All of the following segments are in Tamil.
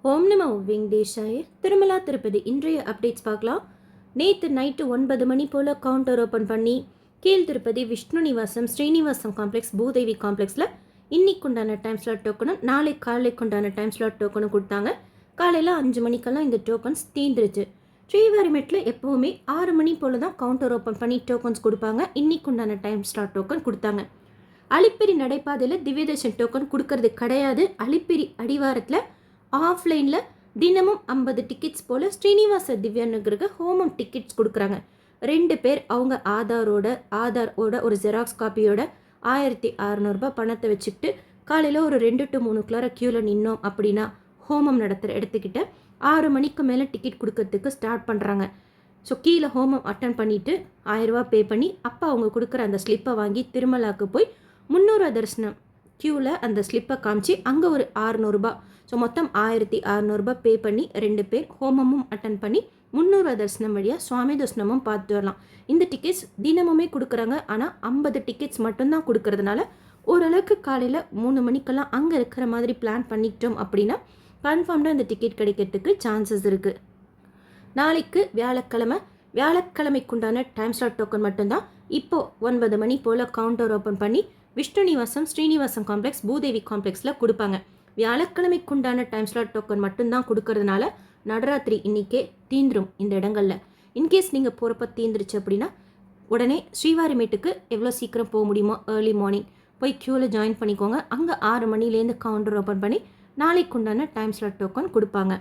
ஓம் நமோ வெங்கடேஷாய. திருமலா திருப்பதி இன்றைய அப்டேட்ஸ் பார்க்கலாம். நேற்று நைட்டு 9 மணி போல் கவுண்டர் ஓப்பன் பண்ணி கீழ் திருப்பதி விஷ்ணு நிவாசம் ஸ்ரீனிவாசம் காம்ப்ளெக்ஸ் பூதேவி காம்ப்ளெக்ஸில் இன்னைக்கு உண்டான டைம் ஸ்லாட் டோக்கனும் நாளை காலைக்கு உண்டான டைம் ஸ்லாட் டோக்கனும் கொடுத்தாங்க. காலையில் 5 மணிக்கெல்லாம் இந்த டோக்கன்ஸ் தீந்துருச்சு. ஸ்ரீவாரிமேட்டில் எப்போவுமே 6 மணி போல் தான் கவுண்டர் ஓப்பன் பண்ணி டோக்கன்ஸ் கொடுப்பாங்க. இன்னைக்கு உண்டான டைம் ஸ்லாட் டோக்கன் கொடுத்தாங்க. அலிப்பிரி நடைபாதையில் திவ்யதர்ஷன் டோக்கன் கொடுக்கறது கிடையாது. அலிப்பிரி அடிவாரத்தில் ஆஃப்லைனில் தினமும் 50 டிக்கெட்ஸ் போல் ஸ்ரீனிவாச திவ்யானுக்கு ஹோமம் டிக்கெட்ஸ் கொடுக்குறாங்க. 2 பேர் அவங்க ஆதாரோட ஒரு ஜெராக்ஸ் காப்பியோட 1600 பணத்தை வச்சுக்கிட்டு காலையில் ஒரு 2 to 3 க்யூவில் நின்னோம் அப்படின்னா ஹோமம் நடத்துகிற இடத்துக்கிட்ட 6 மணிக்கு மேலே டிக்கெட் கொடுக்கறதுக்கு ஸ்டார்ட் பண்ணுறாங்க. ஸோ கீழே ஹோமம் அட்டன் பண்ணிவிட்டு 1000 பே பண்ணி அப்போ அவங்க கொடுக்குற அந்த ஸ்லிப்பை வாங்கி திருமலாவுக்கு போய் 300 தரிசனம் க்யூவில் அந்த ஸ்லிப்பை காமிச்சு அங்கே ஒரு 600. ஸோ மொத்தம் 1600 பே பண்ணி 2 பேர் ஹோமமும் அட்டன் பண்ணி 300 தரிசனம் வழியாக சுவாமி தரிசனமும் பார்த்து வரலாம். இந்த டிக்கெட்ஸ் தினமுமே கொடுக்குறாங்க. ஆனால் 50 டிக்கெட்ஸ் மட்டும்தான் கொடுக்கறதுனால ஓரளவுக்கு காலையில் 3 மணிக்கெல்லாம் அங்கே இருக்கிற மாதிரி பிளான் பண்ணிக்கிட்டோம் அப்படின்னா கன்ஃபார்ம்டாக இந்த டிக்கெட் கிடைக்கிறதுக்கு சான்சஸ் இருக்குது. நாளைக்கு வியாழக்கிழமைக்குண்டான டைம் ஸ்லாட் டோக்கன் மட்டும்தான் இப்போது 9 மணி போல் கவுண்டர் ஓப்பன் பண்ணி விஷ்ணு நிவாசம் ஸ்ரீனிவாசம் காம்ப்ளெக்ஸ் பூதேவி காம்ப்ளெக்ஸில் கொடுப்பாங்க. வியாழக்கிழமைக்குண்டான டைம் ஸ்லாட் டோக்கன் மட்டும்தான் கொடுக்கறதுனால நடராத்திரி இன்றைக்கே தீந்துரும் இந்த இடங்களில். இன்கேஸ் நீங்கள் போகிறப்ப தீந்துருச்சு அப்படின்னா உடனே ஸ்ரீவாரிமேட்டுக்கு எவ்வளோ சீக்கிரம் போக முடியுமோ ஏர்லி மார்னிங் போய் க்யூவில் ஜாயின் பண்ணிக்கோங்க. அங்கே 6 மணிலேருந்து கவுண்டர் ஓப்பன் பண்ணி நாளைக்குண்டான டைம் ஸ்லாட் டோக்கன் கொடுப்பாங்க.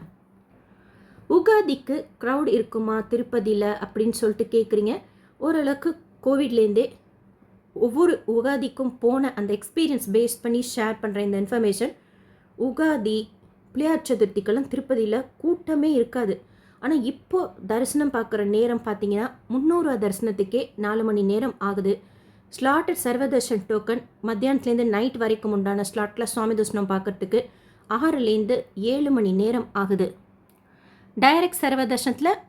உகாதிக்கு க்ரௌட் இருக்குமா திருப்பதியில் அப்படின்னு சொல்லிட்டு கேட்குறீங்க. ஓரளவுக்கு கோவிட்லேருந்தே ஒவ்வொரு உகாதிக்கும் போன அந்த எக்ஸ்பீரியன்ஸ் பேஸ் பண்ணி ஷேர் பண்ணுற இந்த இன்ஃபர்மேஷன், உகாதி பிள்ளையார் சதுர்த்திக்கெல்லாம் திருப்பதியில் கூட்டமே இருக்காது. ஆனால் இப்போது தரிசனம் பார்க்குற நேரம் பார்த்தீங்கன்னா 300 தரிசனத்துக்கே 4 மணி நேரம் ஆகுது. ஸ்லாட்டட் சர்வதர்ஷன் டோக்கன் மத்தியானத்துலேருந்து நைட் வரைக்கும் உண்டான ஸ்லாட்டில் சுவாமி தரிசனம் பார்க்குறதுக்கு 6லேருந்து 7 மணி நேரம் ஆகுது. டைரக்ட் சர்வதர்ஷனத்தில்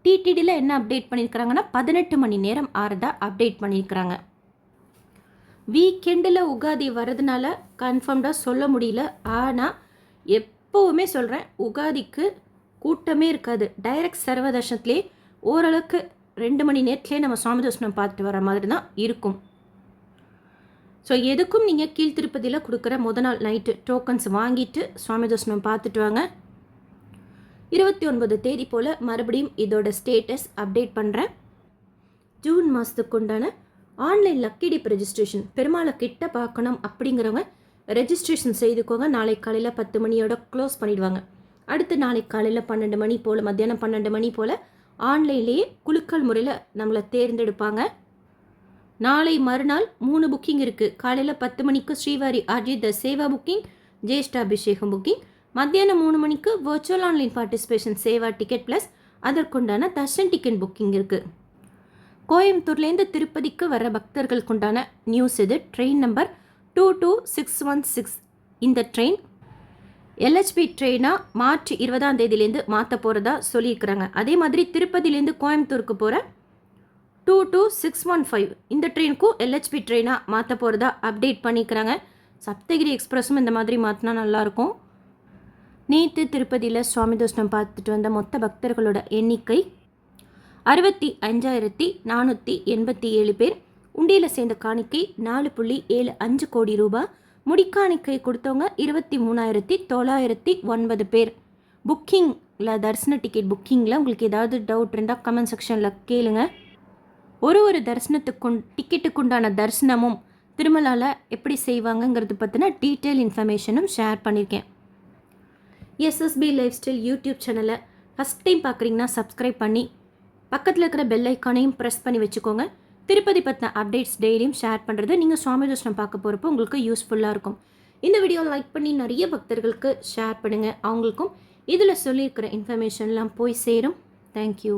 டிடிடியில் என்ன அப்டேட் பண்ணியிருக்கிறாங்கன்னா 18 மணி நேரம் ஆறதா அப்டேட் பண்ணியிருக்கிறாங்க. வீக்கெண்டில் உகாதி வர்றதுனால கன்ஃபார்ம்டாக சொல்ல முடியல. ஆனால் எப்போவுமே சொல்கிறேன், உகாதிக்கு கூட்டமே இருக்காது. டைரக்ட் சர்வதர்ஷனத்துலேயே ஓரளவுக்கு 2 மணி நேரத்துலேயே நம்ம சுவாமி தரிசனம் பார்த்துட்டு வர மாதிரி தான் இருக்கும். ஸோ எதுக்கும் நீங்கள் கீழ் திருப்பதியில் கொடுக்குற நாள் நைட்டு டோக்கன்ஸ் வாங்கிட்டு சுவாமி தரிசனம் பார்த்துட்டு வாங்க. 29 தேதி போல் மறுபடியும் இதோட ஸ்டேட்டஸ் அப்டேட் பண்ணுறேன். ஜூன் மாதத்துக்கு உண்டான ஆன்லைன் லக்கி டிப் ரெஜிஸ்ட்ரேஷன் பெருமாளை கிட்ட பார்க்கணும் அப்படிங்கிறவங்க ரெஜிஸ்ட்ரேஷன் செய்துக்கோங்க. நாளை காலையில் 10 மணியோட க்ளோஸ் பண்ணிவிடுவாங்க. அடுத்து நாளை காலையில் 12 மணி போல் மத்தியானம் 12 மணி போல் ஆன்லைன்லேயே குலுக்கல் முறையில் நம்மளை தேர்ந்தெடுப்பாங்க. நாளை மறுநாள் 3 புக்கிங் இருக்குது. காலையில் 10 மணிக்கு ஸ்ரீவாரி அஜித் சேவா புக்கிங் ஜேஷ்டாபிஷேகம் புக்கிங், மத்தியானம் 3 மணிக்கு virtual online participation Seva ticket plus அதற்குண்டான தர்ஷன் டிக்கெட் புக்கிங் இருக்குது. கோயம்புத்தூர்லேருந்து திருப்பதிக்கு வர பக்தர்களுக்குண்டான நியூஸ் இது. Train number 22616. இந்த ட்ரெயின் எல்ஹெச்பி ட்ரெயினாக மார்ச் 20ஆம் தேதியிலேருந்து மாற்ற போகிறதா சொல்லியிருக்கிறாங்க. அதே மாதிரி திருப்பதியிலேருந்து கோயம்புத்தூருக்கு போகிற 22615 இந்த ட்ரெயினுக்கும் எல்ஹெச்பி ட்ரெயினாக மாற்ற போகிறதா அப்டேட் பண்ணிக்கிறாங்க. சப்தகிரி எக்ஸ்பிரஸும் இந்த மாதிரி மாற்றினா நல்லாயிருக்கும். நேற்று திருப்பதியில் சுவாமி தரிசனம் பார்த்துட்டு வந்த மொத்த பக்தர்களோட எண்ணிக்கை 65,487 பேர். உண்டியில் சேர்ந்த காணிக்கை 4.75 கோடி ரூபாய். முடிக்காணிக்கை கொடுத்தவங்க 23,909 பேர். புக்கிங்கில் தரிசன டிக்கெட் புக்கிங்கில் உங்களுக்கு ஏதாவது டவுட் இருந்தால் கமெண்ட் செக்ஷனில் கேளுங்க. ஒரு டிக்கெட்டுக்கு உண்டான தரிசனமும் திருமலாவில் எப்படி செய்வாங்கங்கிறது பற்றின டீட்டெயில் இன்ஃபர்மேஷனும் ஷேர் பண்ணியிருக்கேன். எஸ்எஸ்பி லைஃப் ஸ்டைல் யூடியூப் சேனலை ஃபஸ்ட் டைம் பார்க்குறீங்கன்னா சப்ஸ்கிரைப் பண்ணி பக்கத்தில் இருக்கிற பெல் ஐக்கானையும் ப்ரெஸ் பண்ணி வச்சுக்கோங்க. திருப்பதி பற்றின அப்டேட்ஸ் டெய்லியும் ஷேர் பண்ணுறது நீங்கள் சுவாமி தரிசனம் பார்க்க போகிறப்போ உங்களுக்கு யூஸ்ஃபுல்லாக இருக்கும். இந்த வீடியோ லைக் பண்ணி நிறைய பக்தர்களுக்கு ஷேர் பண்ணுங்கள். அவங்களுக்கும் இதில் சொல்லியிருக்கிற இன்ஃபர்மேஷன்லாம் போய் சேரும். தேங்க்யூ.